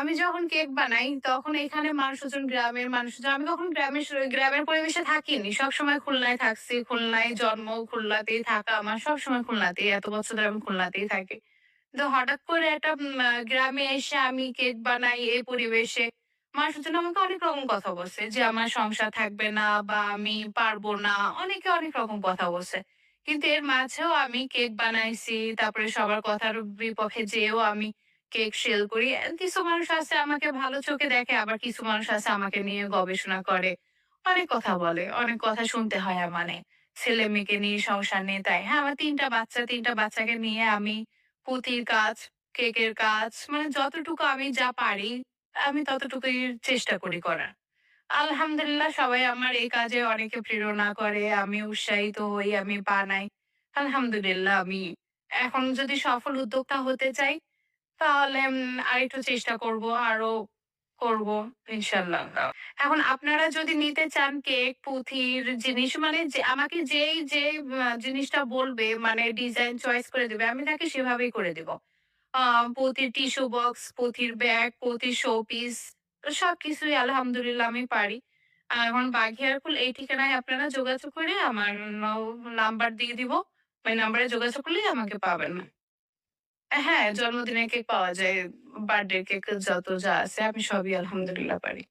আমি যখন কেক বানাই তখন এখানে মানুষজন গ্রামের মানুষজন আমি কখনো গ্রামের পরিবেশে থাকিনি। সবসময় খুলনায় থাকছি। খুলনায় জন্ম, খুলনাতেই থাকা আমার সবসময় খুলনাতেই। এত বছর ধরে আমি খুলনাতেই থাকি। তো হঠাৎ করে একটা গ্রামে এসে আমি কেক বানাই এই পরিবেশে। মানুষজন আমাকে অনেক রকম কথা বলছে যে, আমার সংসার থাকবে না বা আমি পারবো না। অনেকে অনেক রকম কথা বলছে। কিন্তু এর মাঝেও আমি কেক বানাইছি। তারপরে সবার কথার বিপক্ষে যেয়েও আমি কেক সেল করি। কিছু মানুষ আছে আমাকে ভালো চোখে দেখে, আবার কিছু মানুষ আছে আমাকে নিয়ে গবেষণা করে। অনেক কথা বলে, অনেক কথা শুনতে হয় মানে। ছেলে-মেয়েকে নিয়ে সংসার নিয়ে তাই। হ্যাঁ, আমার ৩ টা বাচ্চা, ৩ টা বাচ্চাকে নিয়ে আমি পুঁথির কাজ, কেকের কাজ মানে যতটুকু আমি যা পারি, আমি ততটুকুই চেষ্টা করি করার। আলহামদুলিল্লাহ সবাই আমার এই কাজে অনেকে প্রেরণা করে। আমি উৎসাহিত হই, আমি বানাই। আলহামদুলিল্লাহ আমি এখন যদি সফল উদ্যোক্তা হতে চাই, তাহলে আরেকটু চেষ্টা করব, আরো করব ইনশাআল্লাহ। এখন আপনারা যদি নিতে চান কেক, পুঁথির জিনিস মানে যে আমাকে যে জিনিসটা বলবে মানে ডিজাইন চয়েস করে দিবে, আমি তাকে সেভাবেই করে দিব। আ পুঁথির টিস্যু বক্স, পুঁথির ব্যাগ, পুঁথির শোপিস সবকিছুই আলহামদুলিল্লাহ আমি পারি। এখন বাঘিয়ারকুল এই ঠিকানায় আপনারা যোগাযোগ করে আমার নাম্বার দিয়ে দিব। ওই নাম্বারে যোগাযোগ করলেই আমাকে পাবেন। হ্যাঁ, জন্মদিনের কেক পাওয়া যায়। বার্থডে কেক যত যা আছে আমি সবই আলহামদুলিল্লাহ পারি।